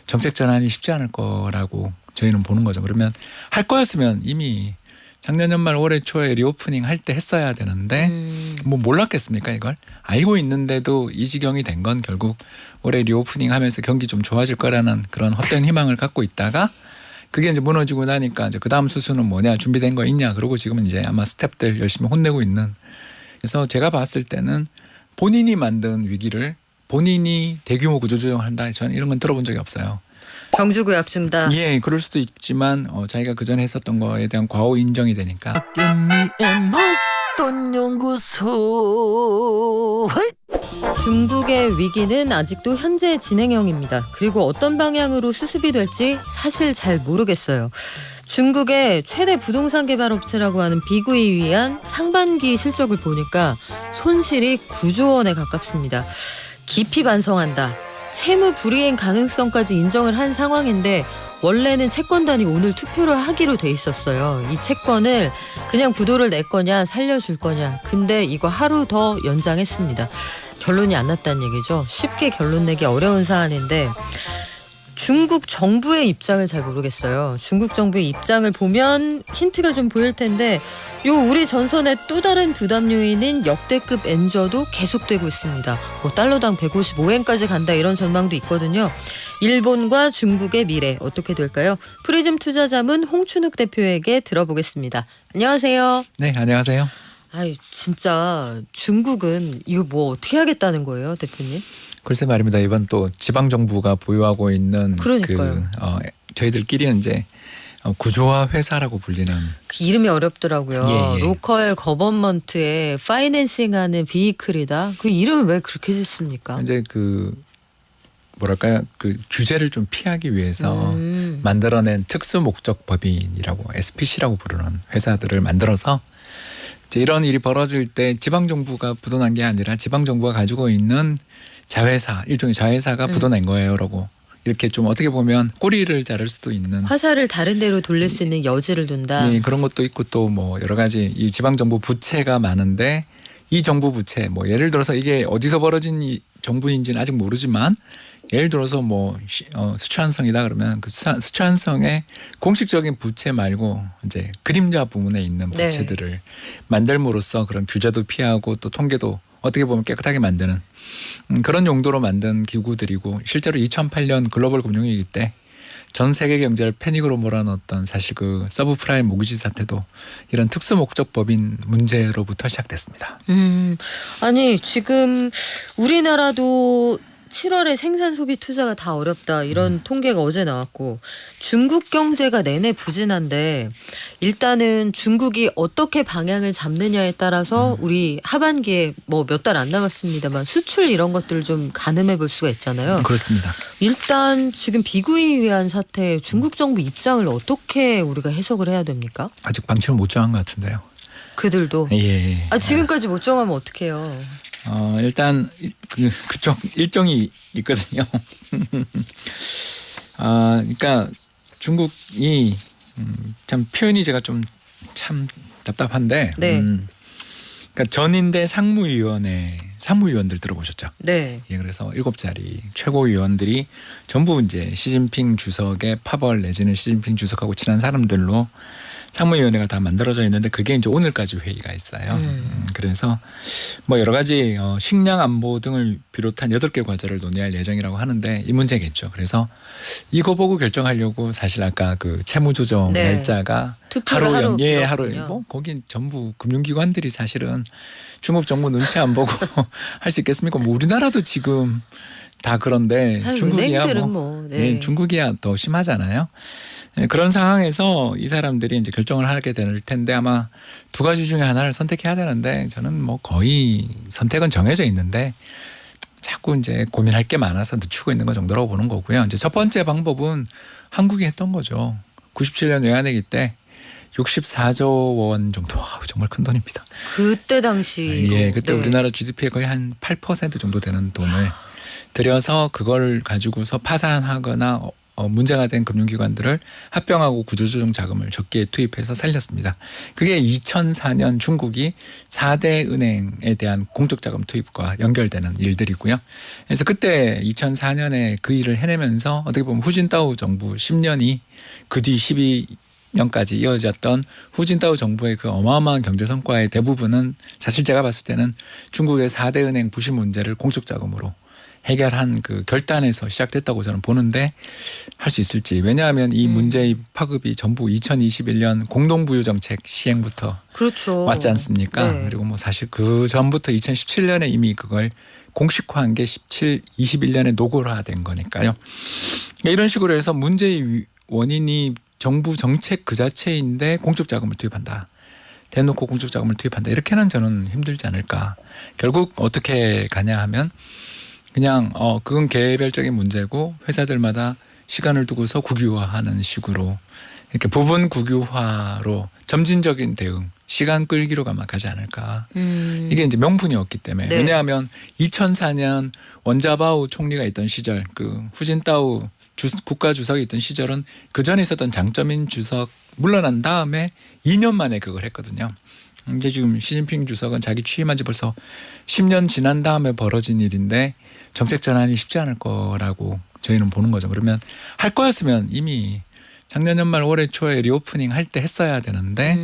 정책 전환이 쉽지 않을 거라고 저희는 보는 거죠. 그러면 할 거였으면 이미 작년 연말 올해 초에 리오프닝 할 때 했어야 되는데 뭐 몰랐겠습니까 이걸. 알고 있는데도 이 지경이 된 건 결국 올해 리오프닝 하면서 경기 좀 좋아질 거라는 그런 헛된 희망을 갖고 있다가 그게 이제 무너지고 나니까 이제 그 다음 수순은 뭐냐, 준비된 거 있냐, 그러고 지금은 이제 아마 스태프들 열심히 혼내고 있는. 그래서 제가 봤을 때는 본인이 만든 위기를 본인이 대규모 구조조정한다, 저는 이런 건 들어본 적이 없어요. 병주구약 준다. 예, 그럴 수도 있지만 자기가 그전에 했었던 거에 대한 과오 인정이 되니까. 악견미의 먹던 연구소. 중국의 위기는 아직도 현재 진행형입니다. 그리고 어떤 방향으로 수습이 될지 사실 잘 모르겠어요. 중국의 최대 부동산 개발 업체라고 하는 비구이 위한 상반기 실적을 보니까 손실이 9조 원에 가깝습니다. 깊이 반성한다. 채무 불이행 가능성까지 인정을 한 상황인데 원래는 채권단이 오늘 투표를 하기로 돼 있었어요. 이 채권을 그냥 부도를 낼 거냐 살려줄 거냐. 근데 이거 하루 더 연장했습니다. 결론이 안 났다는 얘기죠. 쉽게 결론 내기 어려운 사안인데 중국 정부의 입장을 잘 모르겠어요. 중국 정부의 입장을 보면 힌트가 좀 보일 텐데 우리 전선의 또 다른 부담 요인인 역대급 엔저도 계속되고 있습니다. 달러당 155엔까지 간다 이런 전망도 있거든요. 일본과 중국의 미래 어떻게 될까요? 프리즘 투자자문 홍춘욱 대표에게 들어보겠습니다. 안녕하세요. 네, 안녕하세요. 진짜 중국은 이거 뭐 어떻게 하겠다는 거예요, 대표님? 글쎄 말입니다. 이번 또 지방 정부가 보유하고 있는 그러니까요. 저희들끼리는 이제 구조화 회사라고 불리는, 그 이름이 어렵더라고요. 예. 로컬 거버먼트의 파이낸싱하는 비이클이다. 그 이름을 왜 그렇게 짓습니까? 이제 뭐랄까요, 규제를 좀 피하기 위해서 만들어낸 특수 목적 법인이라고 SPC라고 부르는 회사들을 만들어서 이제 이런 일이 벌어질 때 지방 정부가 부도난 게 아니라 지방 정부가 가지고 있는 자회사, 일종의 자회사가 부도낸 거예요라고, 이렇게 좀 어떻게 보면 꼬리를 자를 수도 있는, 화살을 다른 데로 돌릴 수 있는 여지를 둔다. 네, 그런 것도 있고 또 뭐 여러 가지 이 지방 정부 부채가 많은데 이 정부 부채, 뭐 예를 들어서 이게 어디서 벌어진 이 정부인지는 아직 모르지만 예를 들어서 뭐 스촨성이다 그러면 그 스촨성의 공식적인 부채 말고 이제 그림자 부분에 있는 부채들을 만들므로써 그런 규제도 피하고 또 통계도 어떻게 보면 깨끗하게 만드는 그런 용도로 만든 기구들이고, 실제로 2008년 글로벌 금융위기 때 전 세계 경제를 패닉으로 몰아넣었던 사실 그 서브프라임 모기지 사태도 이런 특수 목적 법인 문제로부터 시작됐습니다. 아니 지금 우리나라도 7월에 생산 소비 투자가 다 어렵다 이런 통계가 어제 나왔고, 중국 경제가 내내 부진한데 일단은 중국이 어떻게 방향을 잡느냐에 따라서 우리 하반기에 뭐 몇 달 안 남았습니다만 수출 이런 것들을 좀 가늠해 볼 수가 있잖아요. 그렇습니다. 일단 지금 비구이 위한 사태 중국 정부 입장을 어떻게 우리가 해석을 해야 됩니까? 아직 방침을 못 정한 것 같은데요. 그들도 예. 지금까지 못 정하면 어떡해요? 일단 그쪽 일정이 있거든요. 그러니까 중국이 참 표현이 제가 좀 참 답답한데, 네. 그러니까 전인대 사무위원들 들어보셨죠? 네. 예, 그래서 7자리 최고위원들이 전부 이제 시진핑 주석의 파벌 내지는 시진핑 주석하고 친한 사람들로 상무위원회가 다 만들어져 있는데 그게 이제 오늘까지 회의가 있어요. 그래서 뭐 여러 가지 식량 안보 등을 비롯한 8개 과제를 논의할 예정이라고 하는데 이 문제겠죠. 그래서 이거 보고 결정하려고 사실 아까 그 채무조정 날짜가 하루 뭐 거긴 전부 금융기관들이 사실은 중국 정부 눈치 안 보고 할 수 있겠습니까? 뭐 우리나라도 지금 다 그런데 중국이야 중국이야 더 심하잖아요. 그런 상황에서 이 사람들이 이제 결정을 하게 될 텐데 아마 두 가지 중에 하나를 선택해야 되는데 저는 뭐 거의 선택은 정해져 있는데 자꾸 이제 고민할 게 많아서 늦추고 있는 거 정도라고 보는 거고요. 이제 첫 번째 방법은 한국이 했던 거죠. 97년 외환위기 때 64조 원 정도, 정말 큰 돈입니다. 그때 당시 그때 우리나라 GDP의 거의 한 8% 정도 되는 돈을 들여서 그걸 가지고서 파산하거나 문제가 된 금융기관들을 합병하고 구조조정 자금을 적게 투입해서 살렸습니다. 그게 2004년 중국이 4대 은행에 대한 공적자금 투입과 연결되는 일들이고요. 그래서 그때 2004년에 그 일을 해내면서 어떻게 보면 후진타오 정부 10년이 그 뒤 12년까지 이어졌던 후진타오 정부의 그 어마어마한 경제 성과의 대부분은 사실 제가 봤을 때는 중국의 4대 은행 부실 문제를 공적자금으로 해결한 그 결단에서 시작됐다고 저는 보는데 할 수 있을지. 왜냐하면 이 문제의 파급이 전부 2021년 공동부유 정책 시행부터 그렇죠. 왔지 않습니까? 네. 그리고 뭐 사실 그 전부터 2017년에 이미 그걸 공식화한 게 21년에 노골화된 거니까요. 이런 식으로 해서 문제의 원인이 정부 정책 그 자체인데 공적 자금을 투입한다. 대놓고 공적 자금을 투입한다. 이렇게는 저는 힘들지 않을까. 결국 어떻게 가냐 하면 그냥 그건 개별적인 문제고 회사들마다 시간을 두고서 국유화하는 식으로 이렇게 부분 국유화로 점진적인 대응, 시간 끌기로 가지 않을까. 이게 이제 명분이었기 때문에. 네. 왜냐하면 2004년 원자바오 총리가 있던 시절, 그 후진타오 국가 주석이 있던 시절은 그 전에 있었던 장점인 주석 물러난 다음에 2년 만에 그걸 했거든요. 근데 지금 시진핑 주석은 자기 취임한 지 벌써 10년 지난 다음에 벌어진 일인데 정책 전환이 쉽지 않을 거라고 저희는 보는 거죠. 그러면 할 거였으면 이미 작년 연말 올해 초에 리오프닝 할 때 했어야 되는데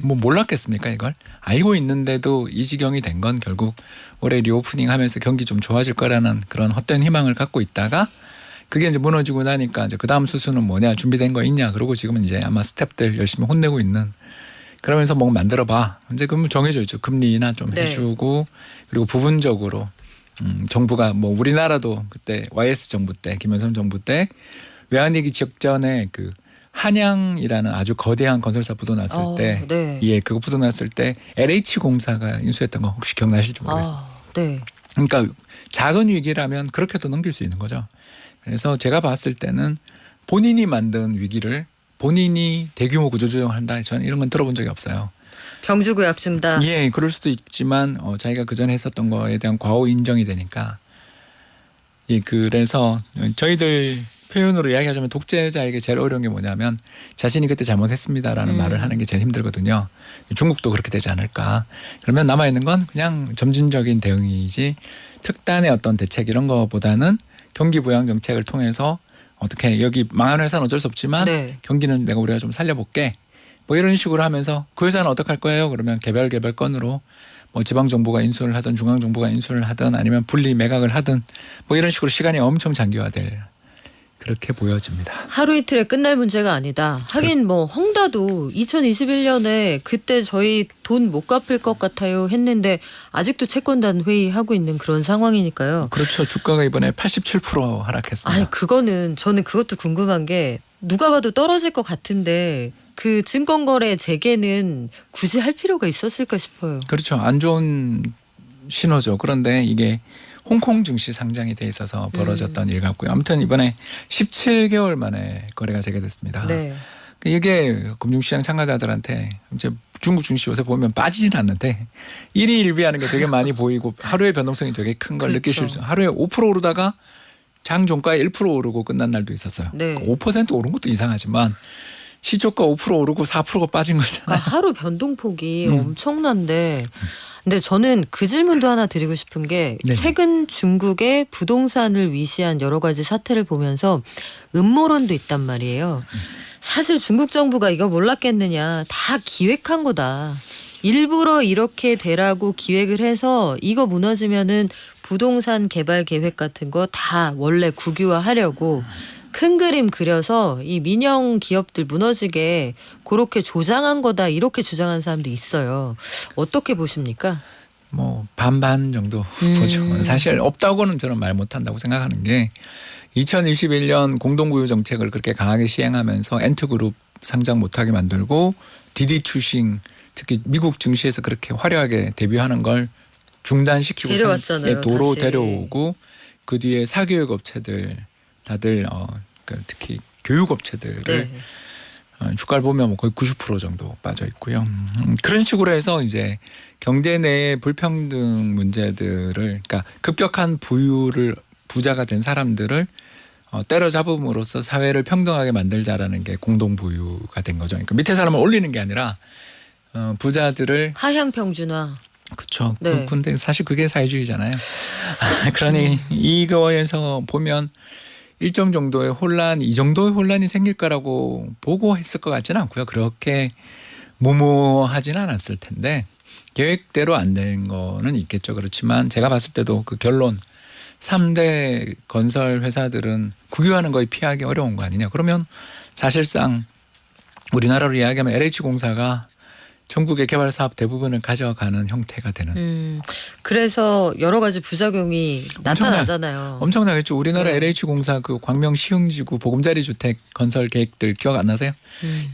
뭐 몰랐겠습니까 이걸. 알고 있는데도 이 지경이 된 건 결국 올해 리오프닝 하면서 경기 좀 좋아질 거라는 그런 헛된 희망을 갖고 있다가 그게 이제 무너지고 나니까 이제 그 다음 수순은 뭐냐, 준비된 거 있냐, 그러고 지금은 이제 아마 스텝들 열심히 혼내고 있는. 그러면서 뭐 만들어봐. 이제 그러면 정해져 있죠. 금리나 좀 네. 해주고 그리고 부분적으로 정부가 뭐 우리나라도 그때 YS 정부 때 김영삼 정부 때 외환위기 직전에 그 한양이라는 아주 거대한 건설사 부도 났을 때, 네. 예, 그거 부도 났을 때 LH 공사가 인수했던 거 혹시 기억나실지 모르겠습니다. 네. 그러니까 작은 위기라면 그렇게도 넘길 수 있는 거죠. 그래서 제가 봤을 때는 본인이 만든 위기를 본인이 대규모 구조조정을 한다. 저는 이런 건 들어본 적이 없어요. 병주구약 준다. 예, 그럴 수도 있지만 자기가 그 전에 했었던 거에 대한 과오 인정이 되니까. 예, 그래서 저희들 표현으로 이야기하자면 독재자에게 제일 어려운 게 뭐냐면 자신이 그때 잘못했습니다라는 말을 하는 게 제일 힘들거든요. 중국도 그렇게 되지 않을까. 그러면 남아있는 건 그냥 점진적인 대응이지 특단의 어떤 대책 이런 거보다는 경기 부양 정책을 통해서 어떻게 여기 망한 회사는 어쩔 수 없지만 네. 경기는 우리가 좀 살려볼게. 뭐 이런 식으로 하면서 그 회사는 어떻게 할 거예요? 그러면 개별 건으로 뭐 지방 정부가 인수를 하든 중앙 정부가 인수를 하든 아니면 분리 매각을 하든 뭐 이런 식으로 시간이 엄청 장기화될 그렇게 보여집니다. 하루 이틀에 끝날 문제가 아니다. 하긴 뭐 헝다도 2021년에 그때 저희 돈 못 갚을 것 같아요 했는데 아직도 채권단 회의하고 있는 그런 상황이니까요. 그렇죠. 주가가 이번에 87% 하락했습니다. 아니 그거는 저는 그것도 궁금한 게 누가 봐도 떨어질 것 같은데 그 증권거래 재개는 굳이 할 필요가 있었을까 싶어요. 그렇죠. 안 좋은 신호죠. 그런데 이게 홍콩 증시 상장이 돼 있어서 벌어졌던 일 같고요. 아무튼 이번에 17개월 만에 거래가 재개됐습니다. 네. 이게 금융시장 참가자들한테 이제 중국 증시 요새 보면 빠지진 않는데 일희일비하는 게 되게 많이 보이고 하루의 변동성이 되게 큰 걸 그렇죠. 느끼실 수. 하루에 5% 오르다가 장 종가에 1% 오르고 끝난 날도 있었어요. 네. 5% 오른 것도 이상하지만 시초가 5% 오르고 4%가 빠진 거잖아요. 그러니까 하루 변동폭이 엄청난데 근데 저는 그 질문도 하나 드리고 싶은 게 네. 최근 중국의 부동산을 위시한 여러 가지 사태를 보면서 음모론도 있단 말이에요. 사실 중국 정부가 이거 몰랐겠느냐. 다 기획한 거다. 일부러 이렇게 되라고 기획을 해서 이거 무너지면은 부동산 개발 계획 같은 거 다 원래 국유화하려고 큰 그림 그려서 이 민영 기업들 무너지게 그렇게 조장한 거다 이렇게 주장하는 사람도 있어요. 어떻게 보십니까? 뭐 반반 정도 보죠. 사실 없다고는 저는 말 못한다고 생각하는 게 2021년 공동구유 정책을 그렇게 강하게 시행하면서 엔트그룹 상장 못하게 만들고 디디 추싱 특히 미국 증시에서 그렇게 화려하게 데뷔하는 걸 중단시키고 데려왔잖아요, 도로 다시. 데려오고 그 뒤에 사교육 업체들 다들 특히 교육 업체들을 네. 주가를 보면 뭐 거의 90% 정도 빠져 있고요. 그런 식으로 해서 이제 경제 내의 불평등 문제들을 그러니까 급격한 부자가 된 사람들을 때려잡음으로써 사회를 평등하게 만들자라는 게 공동부유가 된 거죠. 그러니까 밑에 사람을 올리는 게 아니라 부자들을 하향 평준화. 그렇죠. 네. 근데 사실 그게 사회주의잖아요. 그러니 이거에서 보면 일정 정도의 혼란, 이 정도의 혼란이 생길 거라고 보고했을 것 같지는 않고요. 그렇게 무모하지는 않았을 텐데 계획대로 안 된 거는 있겠죠. 그렇지만 제가 봤을 때도 그 결론 3대 건설 회사들은 국유화는 거의 피하기 어려운 거 아니냐. 그러면 사실상 우리나라로 이야기하면 LH공사가 전국의 개발 사업 대부분을 가져가는 형태가 되는. 그래서 여러 가지 부작용이 나타나잖아요. 엄청나겠죠. 우리나라 네. LH공사 그 광명 시흥지구 보금자리 주택 건설 계획들 기억 안 나세요?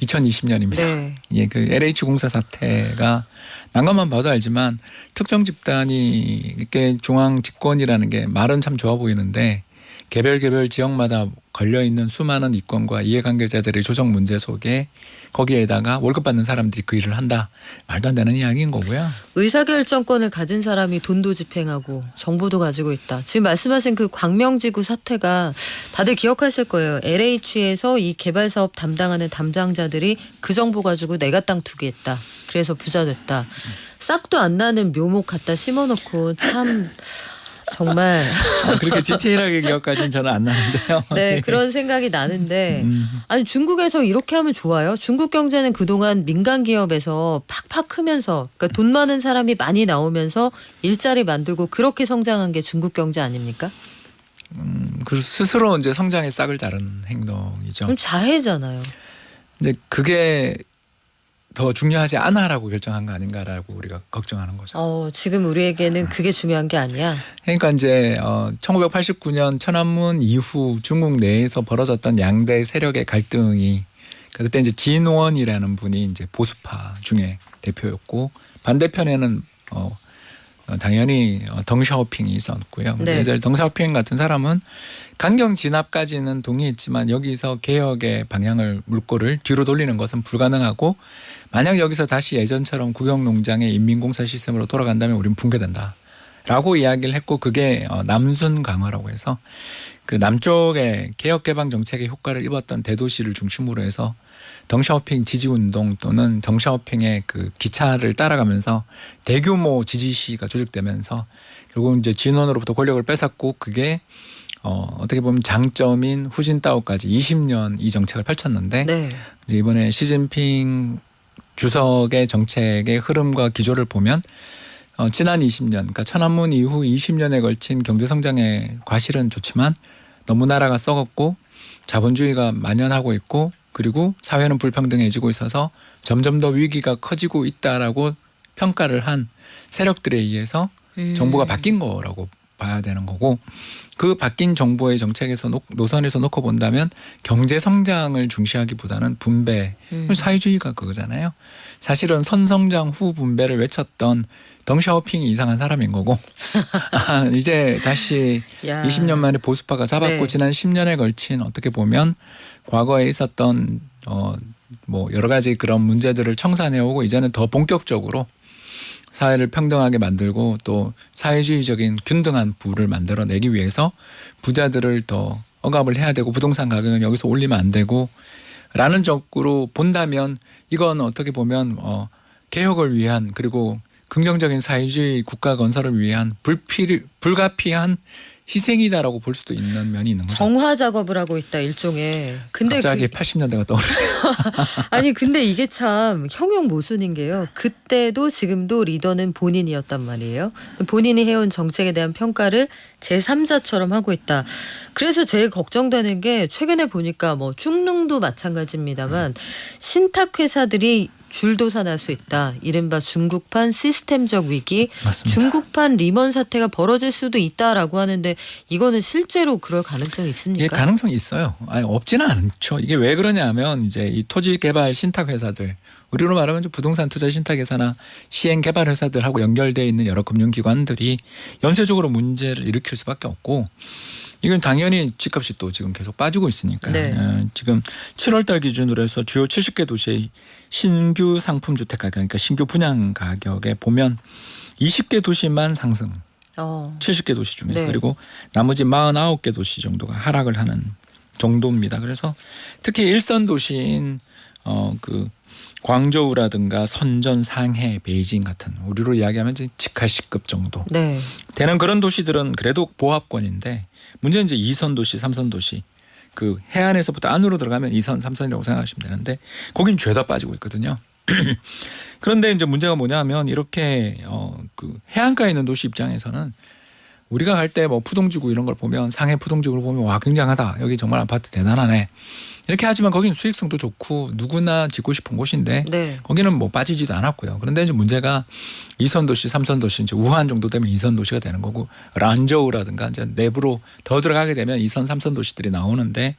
2020년입니다. 네. 예, 그 LH공사 사태가 난 것만 봐도 알지만 특정 집단이 이렇게 중앙 집권이라는 게 말은 참 좋아 보이는데 개별 지역마다 걸려있는 수많은 이권과 이해관계자들의 조정 문제 속에 거기에다가 월급 받는 사람들이 그 일을 한다. 말도 안 되는 이야기인 거고요. 의사결정권을 가진 사람이 돈도 집행하고 정보도 가지고 있다. 지금 말씀하신 그 광명지구 사태가 다들 기억하실 거예요. LH에서 이 개발 사업 담당하는 담당자들이 그 정보 가지고 내가 땅 투기했다. 그래서 부자 됐다. 싹도 안 나는 묘목 갖다 심어놓고 참 정말 그렇게 디테일하게 기억까지는 저는 안 나는데요. 네 그런 생각이 나는데 아니 중국에서 이렇게 하면 좋아요. 중국 경제는 그동안 민간 기업에서 팍팍 크면서 그러니까 돈 많은 사람이 많이 나오면서 일자리 만들고 그렇게 성장한 게 중국 경제 아닙니까? 그 스스로 이제 성장의 싹을 자른 행동이죠. 그럼 자해잖아요. 이제 그게 더 중요하지 않아라고 결정한 거 아닌가라고 우리가 걱정하는 거죠. 지금 우리에게는 그게 중요한 게 아니야. 그러니까 이제 1989년 천안문 이후 중국 내에서 벌어졌던 양대 세력의 갈등이 그때 이제 진원이라는 분이 이제 보수파 중에 대표였고 반대편에는 당연히 덩샤오핑이 있었고요. 네. 이제 덩샤오핑 같은 사람은 강경 진압까지는 동의했지만 여기서 개혁의 방향을 물꼬를 뒤로 돌리는 것은 불가능하고 만약 여기서 다시 예전처럼 국영농장의 인민공사 시스템으로 돌아간다면 우리는 붕괴된다. 라고 이야기를 했고 그게 남순 강화라고 해서 그 남쪽의 개혁개방 정책의 효과를 입었던 대도시를 중심으로 해서 덩샤오핑 지지운동 또는 덩샤오핑의 그 기차를 따라가면서 대규모 지지 시위가 조직되면서 결국 이제 진원으로부터 권력을 뺏었고 그게 어떻게 보면 장점인 후진타오까지 20년 이 정책을 펼쳤는데 네. 이제 이번에 시진핑 주석의 정책의 흐름과 기조를 보면 지난 20년, 그러니까 천안문 이후 20년에 걸친 경제 성장의 과실은 좋지만 너무 나라가 썩었고 자본주의가 만연하고 있고 그리고 사회는 불평등해지고 있어서 점점 더 위기가 커지고 있다라고 평가를 한 세력들에 의해서 정부가 바뀐 거라고 봐야 되는 거고 그 바뀐 정부의 정책에서 노선에서 놓고 본다면 경제 성장을 중시하기보다는 분배, 사회주의가 그거잖아요. 사실은 선성장 후 분배를 외쳤던 덩샤오핑이 이상한 사람인 거고 이제 다시 야. 20년 만에 보수파가 잡았고 네. 지난 10년에 걸친 어떻게 보면 과거에 있었던 뭐 여러 가지 그런 문제들을 청산해오고 이제는 더 본격적으로 사회를 평등하게 만들고 또 사회주의적인 균등한 부를 만들어내기 위해서 부자들을 더 억압을 해야 되고 부동산 가격은 여기서 올리면 안 되고 라는 쪽으로 본다면 이건 어떻게 보면 개혁을 위한 그리고 긍정적인 사회주의 국가 건설을 위한 불가피한 희생이다라고 볼 수도 있는 면이 있는 거죠. 정화 작업을 하고 있다 일종의. 근데 갑자기 80년대가 떠오르네요. 아니 근데 이게 참 형용 모순인 게요. 그때도 지금도 리더는 본인이었단 말이에요. 본인이 해온 정책에 대한 평가를 제3자처럼 하고 있다. 그래서 제일 걱정되는 게 최근에 보니까 뭐 중릉도 마찬가지입니다만 신탁 회사들이 줄도산할 수 있다. 이른바 중국판 시스템적 위기, 맞습니다. 중국판 리먼 사태가 벌어질 수도 있다라고 하는데 이거는 실제로 그럴 가능성이 이게 있습니까? 가능성이 있어요. 아니 없지는 않죠. 이게 왜 그러냐면 이제 이 토지 개발 신탁 회사들, 우리로 말하면 부동산 투자 신탁 회사나 시행 개발 회사들하고 연결되어 있는 여러 금융기관들이 연쇄적으로 문제를 일으킬 수밖에 없고. 이건 당연히 집값이 또 지금 계속 빠지고 있으니까. 네. 지금 7월달 기준으로 해서 주요 70개 도시의 신규 상품 주택 가격, 그러니까 신규 분양 가격에 보면 20개 도시만 상승. 70개 도시 중에서 네. 그리고 나머지 49개 도시 정도가 하락을 하는 정도입니다. 그래서 특히 일선 도시인 그 광저우라든가 선전, 상해, 베이징 같은 우리로 이야기하면 이제 직할시급 정도 네. 되는 그런 도시들은 그래도 보합권인데 문제는 이제 2선 도시, 3선 도시 그 해안에서부터 안으로 들어가면 2선, 3선이라고 생각하시면 되는데 거긴 죄다 빠지고 있거든요. 그런데 이제 문제가 뭐냐면 이렇게 그 해안가에 있는 도시 입장에서는 우리가 갈 때 뭐 푸동지구 이런 걸 보면 상해 푸동지구를 보면 와 굉장하다 여기 정말 아파트 대단하네 이렇게 하지만 거기는 수익성도 좋고 누구나 짓고 싶은 곳인데 네. 거기는 뭐 빠지지도 않았고요. 그런데 이제 문제가 2선 도시, 3선 도시 이제 우한 정도 되면 2선 도시가 되는 거고 란저우라든가 이제 내부로 더 들어가게 되면 2선, 3선 도시들이 나오는데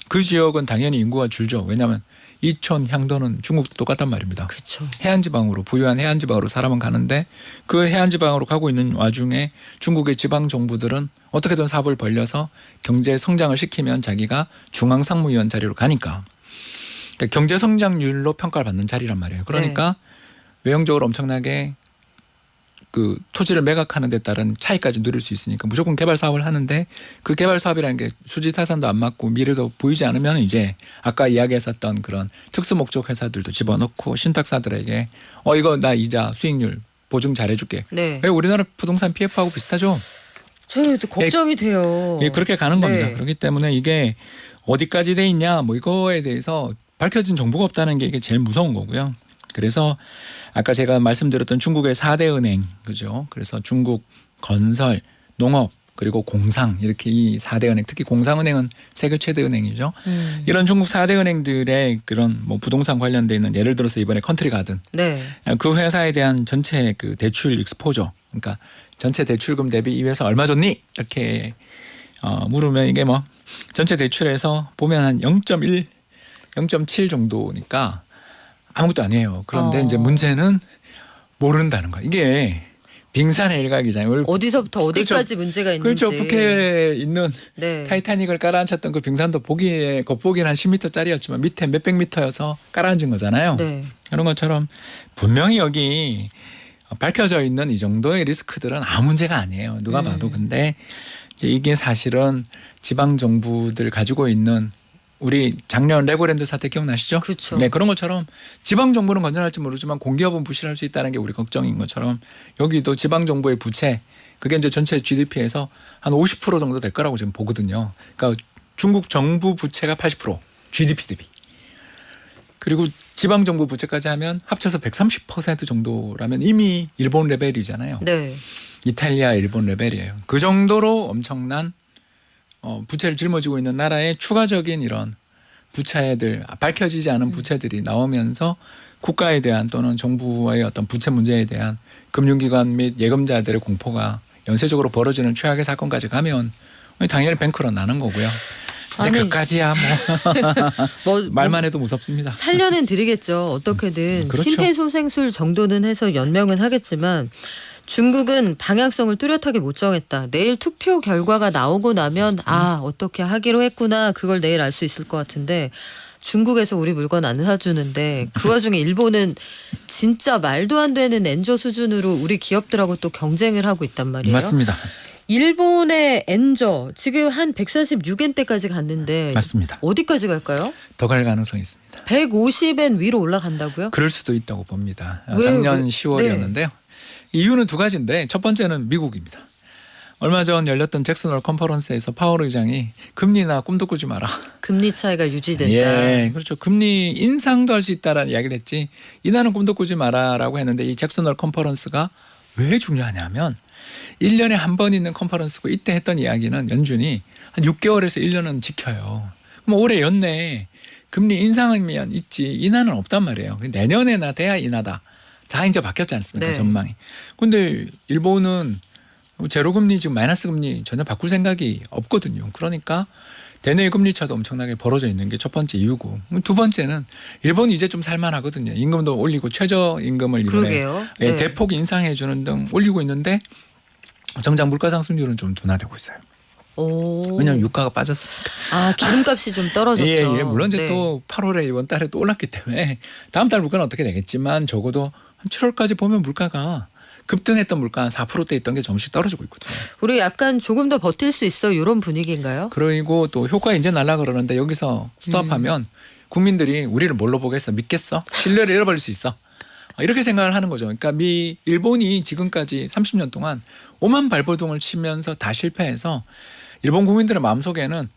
그 지역은 당연히 인구가 줄죠. 왜냐하면 이천, 향도는 중국도 똑같단 말입니다. 그렇죠. 해안지방으로 부유한 해안지방으로 사람은 가는데 그 해안지방으로 가고 있는 와중에 중국의 지방 정부들은 어떻게든 사업을 벌려서 경제 성장을 시키면 자기가 중앙상무위원 자리로 가니까 그러니까 경제 성장률로 평가를 받는 자리란 말이에요. 그러니까 외형적으로 엄청나게 그 토지를 매각하는 데 따른 차이까지 누릴 수 있으니까 무조건 개발 사업을 하는데 그 개발 사업이라는 게 수지 타산도 안 맞고 미래도 보이지 않으면 이제 아까 이야기했었던 그런 특수 목적 회사들도 집어넣고 신탁사들에게 이거 나 이자 수익률 보증 잘해줄게. 네. 왜 우리나라 부동산 PF하고 비슷하죠? 저희도 걱정이 돼요. 예, 그렇게 가는 겁니다. 네. 그렇기 때문에 이게 어디까지 돼 있냐 뭐 이거에 대해서 밝혀진 정보가 없다는 게 이게 제일 무서운 거고요. 그래서 아까 제가 말씀드렸던 중국의 4대 은행 그죠? 그래서 중국 건설, 농업 그리고 공상 이렇게 이 4대 은행 특히 공상은행은 세계 최대 은행이죠. 이런 중국 4대 은행들의 그런 뭐 부동산 관련돼 있는 예를 들어서 이번에 컨트리 가든 네. 그 회사에 대한 전체 그 대출 익스포저 그러니까 전체 대출금 대비 이 회사 얼마 줬니? 이렇게 물으면 이게 뭐 전체 대출에서 보면 한 0.1, 0.7 정도니까 아무것도 아니에요. 그런데 이제 문제는 모른다는 거야. 이게 빙산의 일각이잖아요. 어디서부터 어디까지 문제가 있는지. 그렇죠. 북해에 있는 네. 타이타닉을 깔아앉혔던 그 빙산도 겉보기엔 한 10m짜리였지만 밑에 몇백 미터여서 깔아앉은 거잖아요. 네. 그런 것처럼 분명히 여기 밝혀져 있는 이 정도의 리스크들은 아무 문제가 아니에요. 누가 봐도. 근데 이제 이게 사실은 지방 정부들 가지고 있는 우리 작년 레고랜드 사태 기억나시죠? 그렇죠. 네, 그런 것처럼 지방 정부는 건전할지 모르지만 공기업은 부실할 수 있다는 게 우리 걱정인 것처럼 여기도 지방 정부의 부채 그게 이제 전체 GDP에서 한 50% 정도 될 거라고 지금 보거든요. 그러니까 중국 정부 부채가 80% GDP 대비. 그리고 지방 정부 부채까지 하면 합쳐서 130% 정도라면 이미 일본 레벨이잖아요. 네. 이탈리아, 일본 레벨이에요. 그 정도로 엄청난 부채를 짊어지고 있는 나라의 추가적인 이런 부채들 밝혀지지 않은 부채들이 나오면서 국가에 대한 또는 정부의 어떤 부채 문제에 대한 금융기관 및 예금자들의 공포가 연쇄적으로 벌어지는 최악의 사건까지 가면 당연히 뱅크런 나는 거고요. 근데 아니, 그까지야 뭐 말만 해도 무섭습니다. 살려는 드리겠죠. 어떻게든 그렇죠. 심폐소생술 정도는 해서 연명은 하겠지만 중국은 방향성을 뚜렷하게 못 정했다. 내일 투표 결과가 나오고 나면 어떻게 하기로 했구나. 그걸 내일 알 수 있을 것 같은데 중국에서 우리 물건 안 사주는데 그 와중에 일본은 진짜 말도 안 되는 엔저 수준으로 우리 기업들하고 또 경쟁을 하고 있단 말이에요. 맞습니다. 일본의 엔저 지금 한 146엔대까지 갔는데 맞습니다. 어디까지 갈까요? 더 갈 가능성이 있습니다. 150엔 위로 올라간다고요? 그럴 수도 있다고 봅니다. 왜요? 작년 왜? 10월이었는데요. 이유는 두 가지인데 첫 번째는 미국입니다. 얼마 전 열렸던 잭슨홀 컨퍼런스에서 파월 의장이 금리나 꿈도 꾸지 마라. 금리 차이가 유지된다. 예, 그렇죠. 금리 인상도 할 수 있다라는 이야기를 했지 이나는 꿈도 꾸지 마라라고 했는데 이 잭슨홀 컨퍼런스가 왜 중요하냐면 1년에 한 번 있는 컨퍼런스고 이때 했던 이야기는 연준이 한 6개월에서 1년은 지켜요. 그럼 올해 연내에 금리 인상이면 있지 인하는 없단 말이에요. 내년에나 돼야 인하다. 다 이제 바뀌었지 않습니까? 네. 전망이. 근데 일본은 제로금리 지금 마이너스 금리 전혀 바꿀 생각이 없거든요. 그러니까 대내 금리 차도 엄청나게 벌어져 있는 게 첫 번째 이유고 두 번째는 일본이 이제 좀 살만하거든요. 임금도 올리고 최저임금을 이번에 그러게요. 네. 대폭 인상해 주는 등 올리고 있는데 정작 물가 상승률은 좀 둔화되고 있어요. 오. 왜냐하면 유가가 빠졌으니까. 기름값이 좀 떨어졌죠. 예, 물론 이제 네. 또 8월에 이번 달에 또 올랐기 때문에 다음 달 물가는 어떻게 되겠지만 적어도 한 7월까지 보면 물가가 급등했던 물가 한 4%대 있던 게 점씩 떨어지고 있거든요. 우리 약간 조금 더 버틸 수 있어 이런 분위기인가요? 그리고 또 효과 이제 날라 그러는데 여기서 스톱하면 국민들이 우리를 뭘로 보겠어? 믿겠어? 신뢰를 잃어버릴 수 있어. 이렇게 생각을 하는 거죠. 그러니까 일본이 지금까지 30년 동안 오만 발버둥을 치면서 다 실패해서 일본 국민들의 마음속에는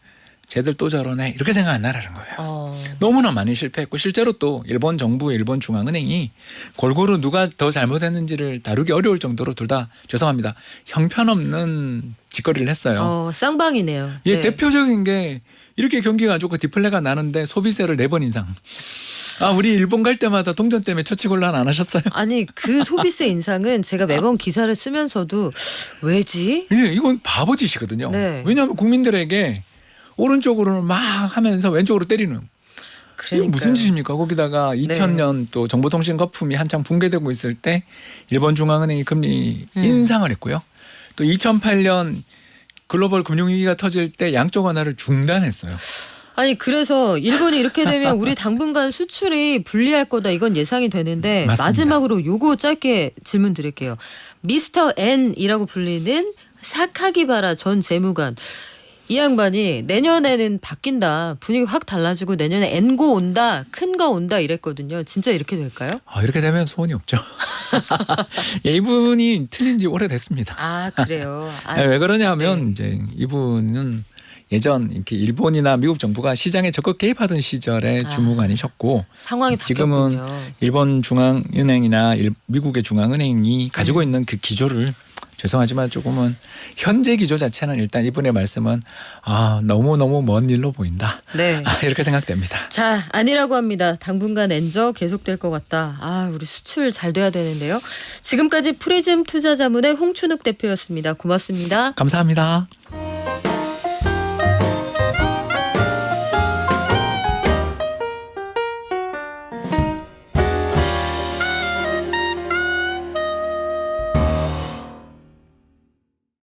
쟤들 또 저러네 이렇게 생각한다라는 거예요. 너무나 많이 실패했고 실제로 또 일본 정부, 일본 중앙은행이 골고루 누가 더 잘못했는지를 다루기 어려울 정도로 둘 다 죄송합니다. 형편없는 짓거리를 했어요. 쌍방이네요. 예, 네. 대표적인 게 이렇게 경기가 안 좋고 디플레가 나는데 소비세를 4번 인상. 우리 일본 갈 때마다 동전 때문에 처치곤란 안 하셨어요? 아니 그 소비세 인상은 제가 매번 기사를 쓰면서도 왜지? 예, 이건 바보짓이거든요. 네. 왜냐하면 국민들에게 오른쪽으로는 막 하면서 왼쪽으로 때리는. 이게 무슨 짓입니까? 거기다가 2000년 또 정보통신 거품이 한창 붕괴되고 있을 때 일본 중앙은행이 금리 인상을 했고요. 또 2008년 글로벌 금융위기가 터질 때 양적 완화를 중단했어요. 아니 그래서 일본이 이렇게 되면 우리 당분간 수출이 불리할 거다 이건 예상이 되는데 맞습니다. 마지막으로 요거 짧게 질문 드릴게요. 미스터 N이라고 불리는 사카기바라 전 재무관 이 양반이 내년에는 바뀐다 분위기 확 달라지고 내년에 N고 온다 큰 거 온다 이랬거든요. 진짜 이렇게 될까요? 이렇게 되면 소원이 없죠. 예, 이분이 틀린 지 오래됐습니다. 그래요. 왜 그러냐면 네. 이제 이분은 예전 이렇게 일본이나 미국 정부가 시장에 적극 개입하던 시절에 주무관이셨고 상황이 지금은 바뀌었군요. 일본 중앙은행이나 미국의 중앙은행이 가지고 있는 그 기조를 죄송하지만 조금은 현재 기조 자체는 일단 이분의 말씀은 너무너무 먼 일로 보인다. 네. 이렇게 생각됩니다. 자, 아니라고 합니다. 당분간 엔저 계속될 것 같다. 우리 수출 잘 돼야 되는데요. 지금까지 프리즘 투자자문의 홍춘욱 대표였습니다. 고맙습니다. 감사합니다.